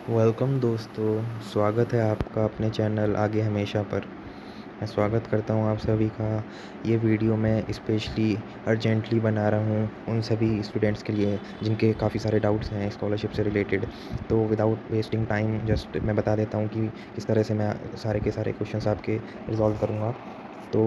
Welcome दोस्तों, स्वागत है आपका अपने चैनल आगे हमेशा पर। मैं स्वागत करता हूँ आप सभी का। ये वीडियो मैं स्पेशली अर्जेंटली बना रहा हूँ उन सभी स्टूडेंट्स के लिए जिनके काफ़ी सारे डाउट्स हैं स्कॉलरशिप से रिलेटेड। तो विदाउट वेस्टिंग टाइम जस्ट मैं बता देता हूँ कि किस तरह से मैं सारे के सारे क्वेश्चंस आपके रिजॉल्व करूँगा। तो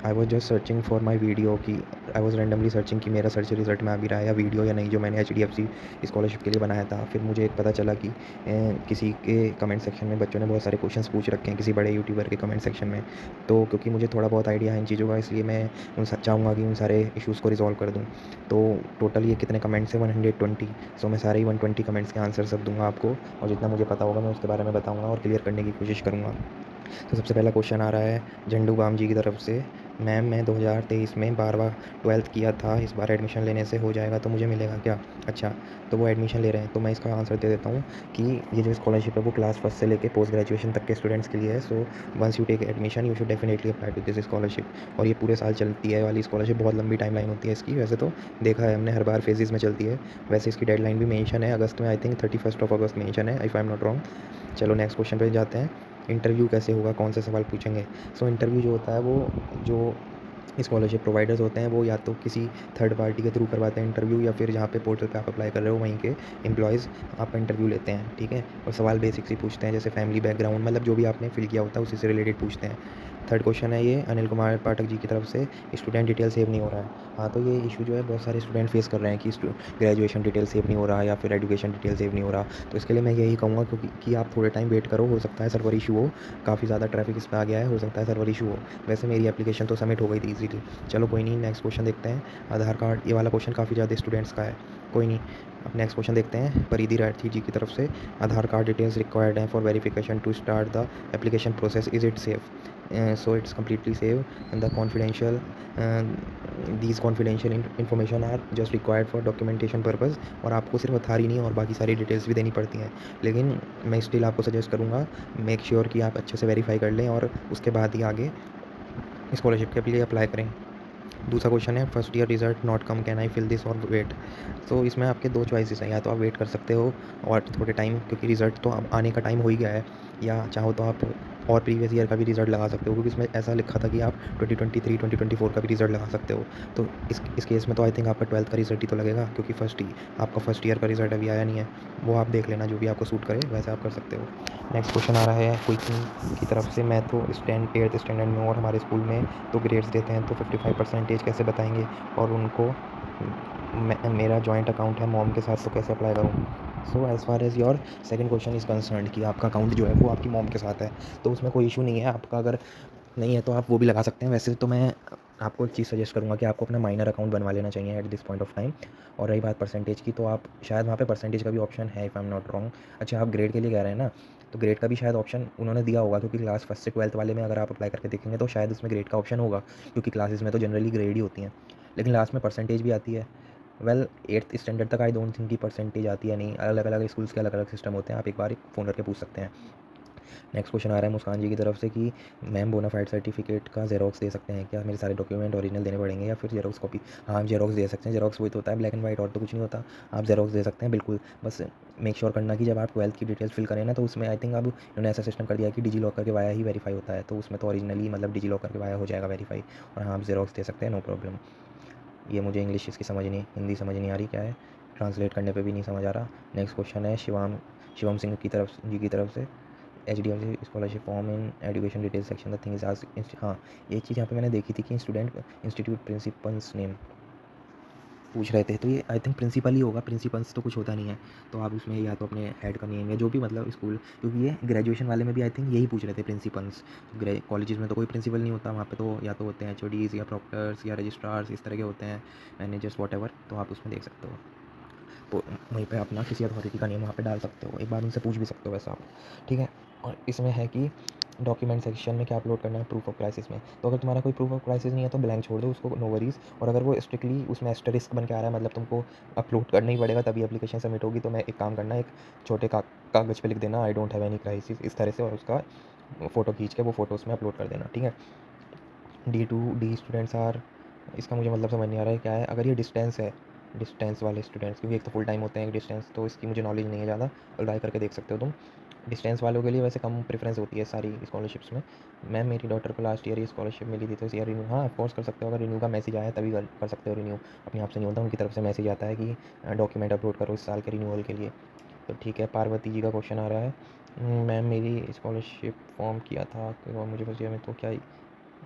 I was just searching for my video कि आई वॉज रैंडमली सर्चिंग कि मेरा सर्च रिजल्ट में आ भी रहा है या वीडियो या नहीं, जो मैंने HDFC स्कॉलरशिप के लिए बनाया था। फिर मुझे एक पता चला कि किसी के कमेंट सेक्शन में बच्चों ने बहुत सारे क्वेश्चंस पूछ रखे हैं किसी बड़े यूट्यूबर के कमेंट सेक्शन में। तो क्योंकि मुझे थोड़ा बहुत आइडिया है इन चीज़ों का, इसलिए मैं चाहूँगा कि उन सारे इश्यूज़ को रिजॉल्व कर दूँ। तो टोटल ये कितने कमेंट्स हैं, 120। सो मैं सारे ही 120 कमेंट्स के आंसर सब दूंगा आपको, और जितना मुझे पता होगा मैं उसके बारे में बताऊँगा और क्लियर करने की कोशिश करूँगा। तो सबसे पहला क्वेश्चन आ रहा है झंडू बाम जी की तरफ से। मैम, मैं 2023 में 12वां 12th किया था, इस बार एडमिशन लेने से हो जाएगा तो मुझे मिलेगा क्या? अच्छा, तो वो एडमिशन ले रहे हैं, तो मैं इसका आंसर दे देता हूँ कि ये जो स्कॉलरशिप है वो क्लास फर्स्ट से लेके पोस्ट ग्रेजुएशन तक के स्टूडेंट्स के लिए है। So once you take admission you should definitely apply to this scholarship. और ये पूरे साल चलती है वाली स्कॉलरशिप, बहुत लंबी टाइम लाइन होती है इसकी। वैसे तो देखा है हमने, हर बार फेजेस में चलती है। वैसे इसकी डेडलाइन भी मेंशन है अगस्त में, आई थिंक 31 अगस्त मेंशन है, if I am not wrong. चलो नेक्स्ट क्वेश्चन पे जाते हैं। इंटरव्यू कैसे होगा, कौन से सवाल पूछेंगे? सो इंटरव्यू जो होता है वो जो स्कॉलरशिप प्रोवाइडर्स होते हैं वो या तो किसी थर्ड पार्टी के थ्रू करवाते हैं इंटरव्यू, या फिर जहाँ पे पोर्टल पे आप अप्लाई कर रहे हो वहीं के एम्प्लॉयज़ आपका इंटरव्यू लेते हैं, ठीक है। और सवाल बेसिक से पूछते हैं, जैसे फैमिली बैकग्राउंड, मतलब जो भी आपने फिल किया होता है उसी से रिलेटेड पूछते हैं। थर्ड क्वेश्चन है ये अनिल कुमार पाठक जी की तरफ से, स्टूडेंट डिटेल सेव नहीं हो रहा है। हाँ, तो ये इशू जो है बहुत सारे स्टूडेंट फेस कर रहे हैं कि ग्रेजुएशन डिटेल सेव नहीं हो रहा या फिर एजुकेशन डिटेल सेव नहीं हो रहा। तो इसके लिए मैं यही कहूँगा क्योंकि कि आप थोड़े टाइम वेट करो, हो सकता है सर्वर इशू हो, काफ़ी ज़्यादा ट्रैफिक इस पर आ गया है, हो सकता है सर्वर इशू हो। वैसे मेरी एप्लीकेशन तो सबमिट हो गई थी ईजीली। चलो कोई नहीं, नेक्स्ट क्वेश्चन देखते हैं। आधार कार्ड, ये वाला क्वेश्चन काफ़ी ज़्यादा स्टूडेंट्स का है, कोई नहीं। अब नेक्स्ट क्वेश्चन देखते हैं परिधि राठी जी की तरफ से। आधार कार्ड डिटेल्स रिक्वायर्ड हैं for verification to start the application process, is it safe? So it's completely save the confidential, these confidential information are just required for documentation purpose. और आपको सिर्फ आधार ही नहीं और बाकी सारी डिटेल्स भी देनी पड़ती हैं, लेकिन मैं स्टिल आपको सजेस्ट करूँगा मेक श्योर कि आप अच्छे से वेरीफाई कर लें और उसके बाद ही आगे स्कॉलरशिप के लिए अप्लाई करें। दूसरा क्वेश्चन है first year result not come, can I fill this और वेट? तो इसमें आपके दो चॉइसेस हैं, या तो आप वेट कर सकते हो और थोड़े टाइम, क्योंकि रिज़ल्ट तो अब आने का टाइम हो ही गया है, या चाहो तो आप और प्रीवियस ईयर का भी रिज़ल्ट लगा सकते हो, क्योंकि इसमें ऐसा लिखा था कि आप 2023 2024 का भी रिज़ल्ट लगा सकते हो। तो इस केस में तो आई थिंक आपका 12th का रिज़ल्ट ही तो लगेगा, क्योंकि आपका फर्स्ट ईयर का रिज़ल्ट अभी आया नहीं है। वो आप देख लेना, जो भी आपको सूट करे वैसे आप कर सकते हो। नेक्स्ट क्वेश्चन आ रहा है क्विकिंग की तरफ से। मैं तो 8th स्टैंडर्ड में और हमारे स्कूल में तो ग्रेड्स देते हैं, तो 55% कैसे बताएंगे? और उनको मेरा जॉइंट अकाउंट है मॉम के साथ, तो कैसे अप्लाई करूँ? So as far as your second question is concerned कि आपका अकाउंट जो है वो आपकी मॉम के साथ है, तो उसमें कोई इशू नहीं है। आपका अगर नहीं है तो आप वो भी लगा सकते हैं। वैसे तो मैं आपको एक चीज़ सजेस्ट करूँगा कि आपको अपना माइनर अकाउंट बनवा लेना चाहिए at this point of time. और रही बात परसेंटेज की, तो आप शायद वहाँ पे परसेंटेज का भी ऑप्शन है, if I am not wrong. अच्छा, आप ग्रेड के लिए कह रहे हैं ना, तो ग्रेड का भी शायद ऑप्शन उन्होंने दिया होगा, क्योंकि क्लास फर्स्ट से 12th वाले में अगर आप अप्लाई करके देखेंगे तो शायद उसमें ग्रेड का ऑप्शन होगा, क्योंकि क्लासेस में तो जनरली ग्रेड ही होती हैं, लेकिन लास्ट में परसेंटेज भी आती है। वेल, 8th स्टैंडर्ड तक आई डोंट थिंक की परसेंटेज आती है, नहीं, अलग अलग स्कूल्स के अलग अलग सिस्टम होते हैं, आप एक बार फ़ोन करके पूछ सकते हैं। नेक्स्ट क्वेश्चन आ रहा है मुस्कान जी की तरफ से कि मैम बोनाफाइड सर्टिफिकेट का जेरोक्स दे सकते हैं क्या? मेरे सारे डॉक्यूमेंट ओरिजिनल देने पड़ेंगे या फिर जेरोक्स कॉपी? हाँ, आप जेरोक्स दे सकते हैं। जेरोक्स वही तो होता है ब्लैक एंड वाइट, और तो कुछ नहीं होता। आप जेरोक्स दे सकते हैं बिल्कुल। बस मेक श्योर करना कि जब आप 12th की डिटेल्स फिल करें ना, तो उसमें आई थिंक अब इन्होंने ऐसा सिस्टम कर दिया है कि डिजी लॉकर के वाया ही वेरीफाई होता है, तो उसमें तो ओरिजिनली मतलब डिजी लॉकर के वाया हो जाएगा वेरीफाई। और हाँ, आप जेरोक्स दे सकते हैं, नो प्रॉब्लम। ये मुझे इंग्लिश इसकी समझ नहीं, हिंदी समझ नहीं आ रही क्या है, ट्रांसलेट करने पे भी नहीं समझ आ रहा। नेक्स्ट क्वेश्चन है शिवम सिंह की तरफ से। HDFC scholarship form in education detail section the thing is आज। हाँ, ये चीज़ यहाँ पे मैंने देखी थी कि स्टूडेंट इंस्टीट्यूट प्रिंसिपल्स नेम पूछ रहे थे, तो ये आई थिंक प्रिंसिपल ही होगा, प्रिंसिपल्स तो कुछ होता नहीं है। तो आप उसमें या तो अपने हेड का नेम या जो भी मतलब स्कूल, क्योंकि ये ग्रेजुएशन वाले में भी आई थिंक यही पूछ रहे थे प्रिंसिपल्स। कॉलेजेस में तो कोई प्रिंसिपल नहीं होता, वहाँ पे तो या तो होते हैं HODs या प्रॉक्टर्स या रजिस्ट्रार्स, इस तरह के होते हैं, मैनेजर्स वॉट एवर, तो आप उसमें देख सकते हो। तो वहीं पे अपना किसी अथॉरिटी का नेम वहाँ पे डाल सकते हो, एक बार उनसे पूछ भी सकते हो वैसा आप, ठीक है। और इसमें है कि डॉक्यूमेंट सेक्शन में क्या अपलोड करना है प्रूफ ऑफ क्राइसिस में, तो अगर तुम्हारा कोई प्रूफ ऑफ क्राइसिस नहीं है तो ब्लैंक छोड़ दो उसको, नो वरीज। और अगर वो स्ट्रिक्टली उसमें एस्टरिस्क बन के आ रहा है, मतलब तुमको अपलोड करना ही पड़ेगा तभी एप्लीकेशन सबमिट होगी, तो मैं एक काम करना, एक छोटे कागज़ पे लिख देना I don't have any crisis, इस तरह से, और उसका फ़ोटो खींच के वो फ़ोटो उसमें अपलोड कर देना, ठीक है। D2D स्टूडेंट्स आर, इसका मुझे मतलब समझ नहीं आ रहा है क्या है। अगर ये डिस्टेंस है डिस्टेंस वाले स्टूडेंट्स, क्योंकि एक तो फुल टाइम होते हैं, एक डिस्टेंस, तो इसकी मुझे नॉलेज नहीं है ज़्यादा, अप्लाई करके देख सकते हो तुम। डिस्टेंस वालों के लिए वैसे कम प्रेफरेंस होती है सारी स्कॉलरशिप्स में। मैम मेरी डॉटर को लास्ट ईयर ही स्कॉलरशिप मिली थी, तो इस ईयर रिन्यू, हाँ ऑफकोर्स कर सकते हो, अगर रिन्यू का मैसेज आया तभी कर सकते हो रिन्यू, अपने आप से नहीं होता, उनकी तरफ से मैसेज आता है कि डॉक्यूमेंट अपलोड करो इस साल के रिन्यूअल के लिए। तो ठीक है, पार्वती जी का क्वेश्चन आ रहा है, मैम मेरी स्कॉलरशिप फॉर्म किया था तो मुझे फर्स्ट ईयर में, तो क्या,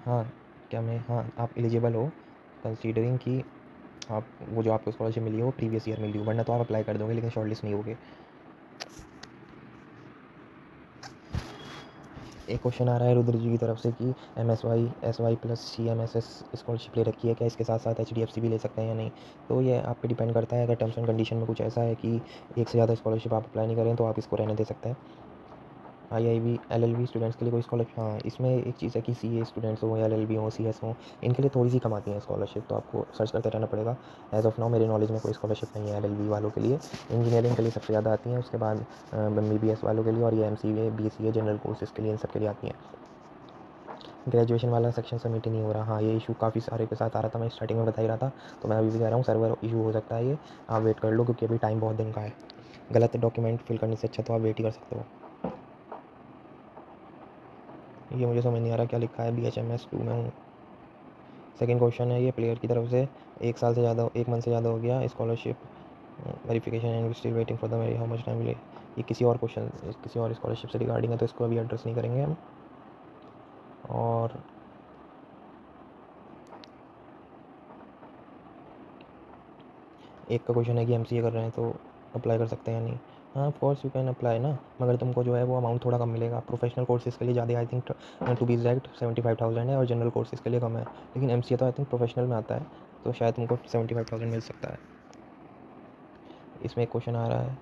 हाँ क्या मैं, हाँ आप एलिजिबल हो कंसीडरिंग कि आप वो जो आपको स्कॉलरशिप मिली है वो प्रीवियस ईयर मिली हो, वरना तो आप अप्लाई कर दोगे लेकिन शॉर्टलिस्ट नहीं होगे। एक क्वेश्चन आ रहा है रुद्र जी की तरफ से कि MSY SY plus CMSS scholarship ले रखी है, क्या इसके साथ साथ HDFC भी ले सकते हैं या नहीं। तो ये आप पे डिपेंड करता है, अगर टर्म्स एंड कंडीशन में कुछ ऐसा है कि एक से ज़्यादा स्कॉलरशिप आप अप्लाई नहीं करें तो आप इसको रहने दे सकते हैं। IIB LLB स्टूडेंट्स के लिए कोई स्कॉलरशिप, हाँ इसमें एक चीज़ है कि CA स्टूडेंट्स हो, LLB हो, CS हो, इनके लिए थोड़ी सी कम आती है स्कॉलरशिप, तो आपको सर्च करते रहना पड़ेगा। एज ऑफ नाउ मेरे नॉलेज में कोई स्कॉलरशिप नहीं है LLB वालों के लिए। इंजीनियरिंग के लिए सबसे ज़्यादा आती हैं, उसके बाद MBBS वालों के लिए, और ये MCA BCA जनरल कोर्सेज़ के लिए, इन सब के लिए आती हैं। ग्रेजुएशन वाला सेक्शन सबमिट ही नहीं हो रहा, हाँ ये इशू काफ़ी सारे के साथ आ रहा था, मैं स्टार्टिंग में बता ही रहा था, तो मैं अभी भी कह रहा हूँ सर्वर इशू हो सकता है, ये आप वेट कर लो क्योंकि अभी टाइम बहुत दिन का है। गलत डॉक्यूमेंट फिल करने से अच्छा तो आप वेट ही कर सकते हो। ये मुझे समझ नहीं आ रहा क्या लिखा है, BHMS 2 में हूँ। सेकंड क्वेश्चन है ये प्लेयर की तरफ से, एक साल से ज़्यादा, एक मंथ से ज़्यादा हो गया scholarship verification and still waiting for the मेरी हाउ मच टाइम मिले। ये किसी और क्वेश्चन, किसी और स्कॉलरशिप से रिगार्डिंग है, तो इसको अभी एड्रेस नहीं करेंगे हम। और एक का क्वेश्चन है कि MCA कर रहे हैं तो अप्लाई कर सकते हैं या नहीं। हाँ of course you can apply ना, मगर तुमको जो है वो अमाउंट थोड़ा कम मिलेगा। प्रोफेशनल कोर्सेज़ के लिए ज़्यादा, I think to be exact 75,000 है, और जनरल कोर्सेज़ के लिए कम है, लेकिन MCA तो आई थिंक प्रोफेशनल में आता है, तो शायद तुमको 75,000 मिल सकता है। इसमें एक क्वेश्चन आ रहा है,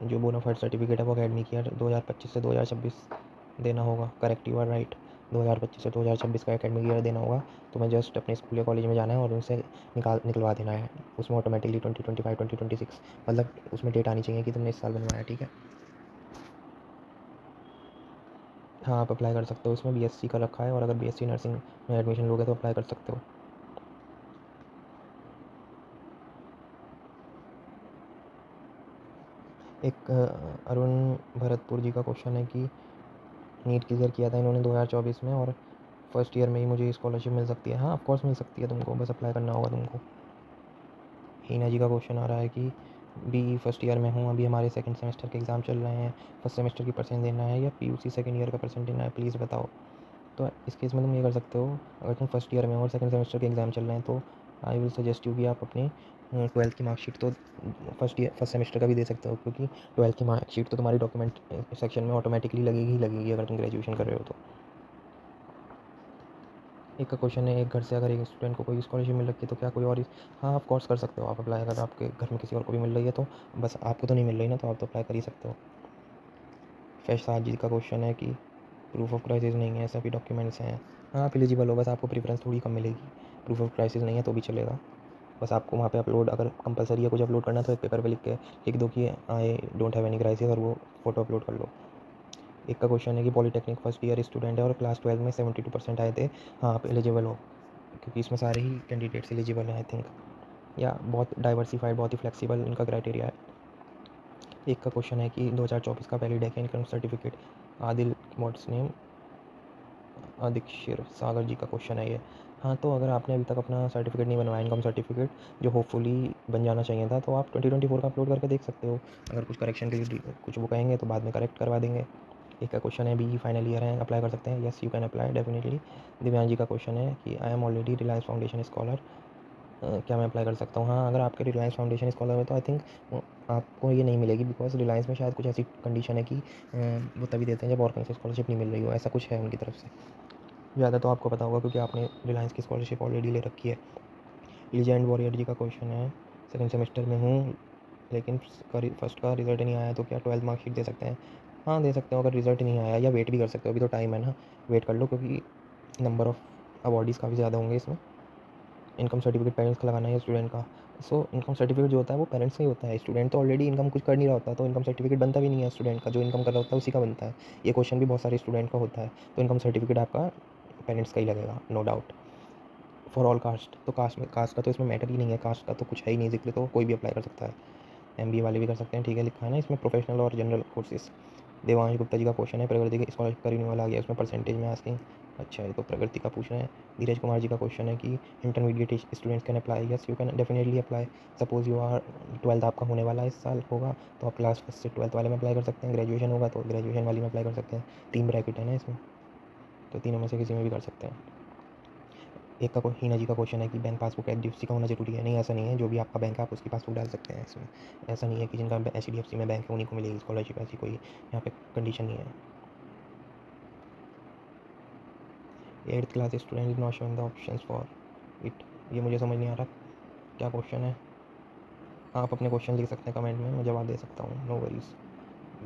जो बोनाफाइड सर्टिफिकेट है वो अकेडमिक ईयर 2025 से 2026 देना होगा, करेक्ट यू आर राइट, 2025 से 2026 का एकेडमिक ईयर देना होगा। तो मैं जस्ट अपने स्कूल या कॉलेज में जाना है और उनसे निकलवा देना है, उसमें ऑटोमेटिकली 2025 2026 मतलब उसमें डेट आनी चाहिए कि तुमने इस साल बनवाया, ठीक है। हाँ आप अप्लाई कर सकते हो, इसमें BSc का रखा है, और अगर BSc नर्सिंग में एडमिशन लोगे तो अप्लाई कर सकते हो। एक अरुण भरतपुर जी का क्वेश्चन है कि नीट क्लियर किया था इन्होंने 2024 में, और फर्स्ट ईयर में ही मुझे स्कॉलरशिप मिल सकती है। हाँ ऑफकोर्स मिल सकती है तुमको, बस अप्लाई करना होगा तुमको। हीना जी का क्वेश्चन आ रहा है कि BE फर्स्ट ईयर में हूँ, अभी हमारे सेकंड सेमेस्टर के एग्ज़ाम चल रहे हैं, फर्स्ट सेमेस्टर की परसेंट देना है या PUC सेकंड ईयर का परसेंट देना है, प्लीज़ बताओ। तो इस केस में तुम ये कर सकते हो, अगर तुम फर्स्ट ईयर में हो और सेकंड सेमेस्टर के एग्ज़ाम चल रहे हैं, तो आई विल सजेस्ट यू कि आप अपनी 12th की मार्कशीट तो फर्स्ट सेमेस्टर का भी दे सकते हो, क्योंकि 12th की मार्कशीट तो तुम्हारी डॉक्यूमेंट सेक्शन में ऑटोमेटिकली लगेगी ही लगेगी अगर तुम ग्रेजुएशन कर रहे हो तो। एक का क्वेश्चन है, एक घर से अगर एक स्टूडेंट को कोई स्कॉलरशिप मिल रही है तो क्या कोई और हाँ ऑफ कोर्स कर सकते हो आप अप्लाई, अगर आपके घर में किसी और को भी मिल रही है तो, बस आपको तो नहीं मिल रही ना, तो आप तो अप्लाई कर ही सकते हो। फैशाद जी का क्वेश्चन है कि प्रूफ ऑफ क्राइसिस नहीं है, सभी डॉक्यूमेंट्स हैं। हाँ आप एलिजिबल हो, बस आपको प्रेफरेंस थोड़ी कम मिलेगी, प्रूफ ऑफ क्राइसिस नहीं है तो भी चलेगा। बस आपको वहाँ पे अपलोड, अगर कंपलसरी है कुछ अपलोड करना तो एक पेपर पे लिख दो कि I don't have any crisis, और वो फोटो अपलोड कर लो। एक का क्वेश्चन है कि पॉलीटेक्निक फर्स्ट ईयर स्टूडेंट है और क्लास 12 में 72% आए थे, हाँ आप एलिजिबल हो, क्योंकि इसमें सारे ही कैंडिडेट्स एलिजिबल हैं आई थिंक, या बहुत डाइवर्सिफाइड, बहुत ही फ्लेक्सिबल इनका क्राइटेरिया है। एक का क्वेश्चन है कि 2024 का वैलिड है क्या income certificate, Adil what's name, अदिक्षिर सागर जी का क्वेश्चन है ये। हाँ तो अगर आपने अभी तक अपना सर्टिफिकेट नहीं बनवाया इनकम सर्टिफिकेट, जो होपफुली बन जाना चाहिए था, तो आप 2024 का अपलोड करके देख सकते हो, अगर कुछ करेक्शन के लिए कुछ वो कहेंगे तो बाद में करेक्ट करवा देंगे। एक का क्वेश्चन है BE फाइनल ईयर है, अप्लाई कर सकते हैं, yes you can apply definitely. दिव्यांग जी का क्वेश्चन है कि I am already Reliance foundation scholar, क्या मैं अप्लाई कर सकता हूँ। हाँ अगर आपके रिलायंस फाउंडेशन स्कॉलर है तो आई थिंक आपको ये नहीं मिलेगी, बिकॉज रिलायंस में शायद कुछ ऐसी कंडीशन है कि वो तभी देते हैं जब और कहीं से स्कॉलरशिप नहीं मिल रही हो, ऐसा कुछ है उनकी तरफ से। ज़्यादा तो आपको पता होगा क्योंकि आपने रिलायंस की स्कॉलरशिप ऑलरेडी ले रखी है। लीजेंड वॉरियर जी का क्वेश्चन है, सेकंड सेमेस्टर में हूँ लेकिन फर्स्ट का रिजल्ट नहीं आया, तो क्या 12th मार्कशीट दे सकते हैं। हाँ दे सकते हो, अगर रिजल्ट नहीं आया, या वेट भी कर सकते हो, अभी तो टाइम है ना, वेट कर लो, क्योंकि नंबर ऑफ़ अवॉर्डीज़ काफ़ी ज़्यादा होंगे इसमें। इनकम सर्टिफिकेट पेरेंट्स का लगाना है स्टूडेंट का, सो इनकम सर्टिफिकेट जो होता है वो पेरेंट्स का ही होता है, स्टूडेंट तो ऑलरेडी इनकम कुछ कर नहीं रहा होता, तो इनकम सर्टिफिकेट बनता भी नहीं है स्टूडेंट का, जो इनकम कर रहा होता है उसी का बनता है। ये क्वेश्चन भी बहुत सारे स्टूडेंट का होता है, तो इनकम सर्टिफिकेट आपका पेरेंट्स का ही लगेगा, no doubt. For all caste, तो कास्ट का तो इसमें मैटर ही नहीं है, कास्ट का तो कुछ है ही नहीं जिक्र, तो कोई भी अप्लाई कर सकता है, MBA वाले भी कर सकते हैं, ठीक है। लिखा है ना इसमें प्रोफेशनल और जनरल कोर्सेज। देवांश गुप्ता जी का क्वेश्चन है, प्रगति की स्कॉलरशिप का रिन्यूअल आ गया, उसमें परसेंटेज में आस्किंग। अच्छा है, तो प्रगति का पूछ रहे हैं। धीरज कुमार जी का क्वेश्चन है कि intermediate students can apply, yes you can definitely apply. Suppose you are 12th आपका होने वाला है इस साल होगा, तो आप क्लास 1 से 12th वाले में अप्लाई कर सकते हैं। ग्रेजुएशन होगा तो ग्रेजुएशन वाली में अप्लाई कर सकते हैं। 3 ब्रैकेट है ना इसमें, तो तीनों में से किसी में भी कर सकते हैं। एक का हीना जी का क्वेश्चन है कि बैंक पासबुक HDFC का होना जरूरी है। नहीं, ऐसा नहीं है, जो भी आपका बैंक है आप उसकी पासबुक डाल सकते हैं इसमें। ऐसा नहीं है कि जिनका HDFC में बैंक है उन्हीं को मिलेगी स्कॉलरशिप, ऐसी कोई यहाँ पे कंडीशन नहीं है। 8th class student is not showing the options for it, ये मुझे समझ नहीं आ रहा क्या क्वेश्चन है। आप अपने क्वेश्चन लिख सकते हैं कमेंट में, मैं जवाब दे सकता हूँ, no worries.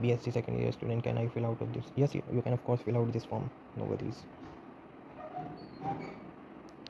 BSc second year student, can I fill out of this, yes you can of course fill out this form, no worries.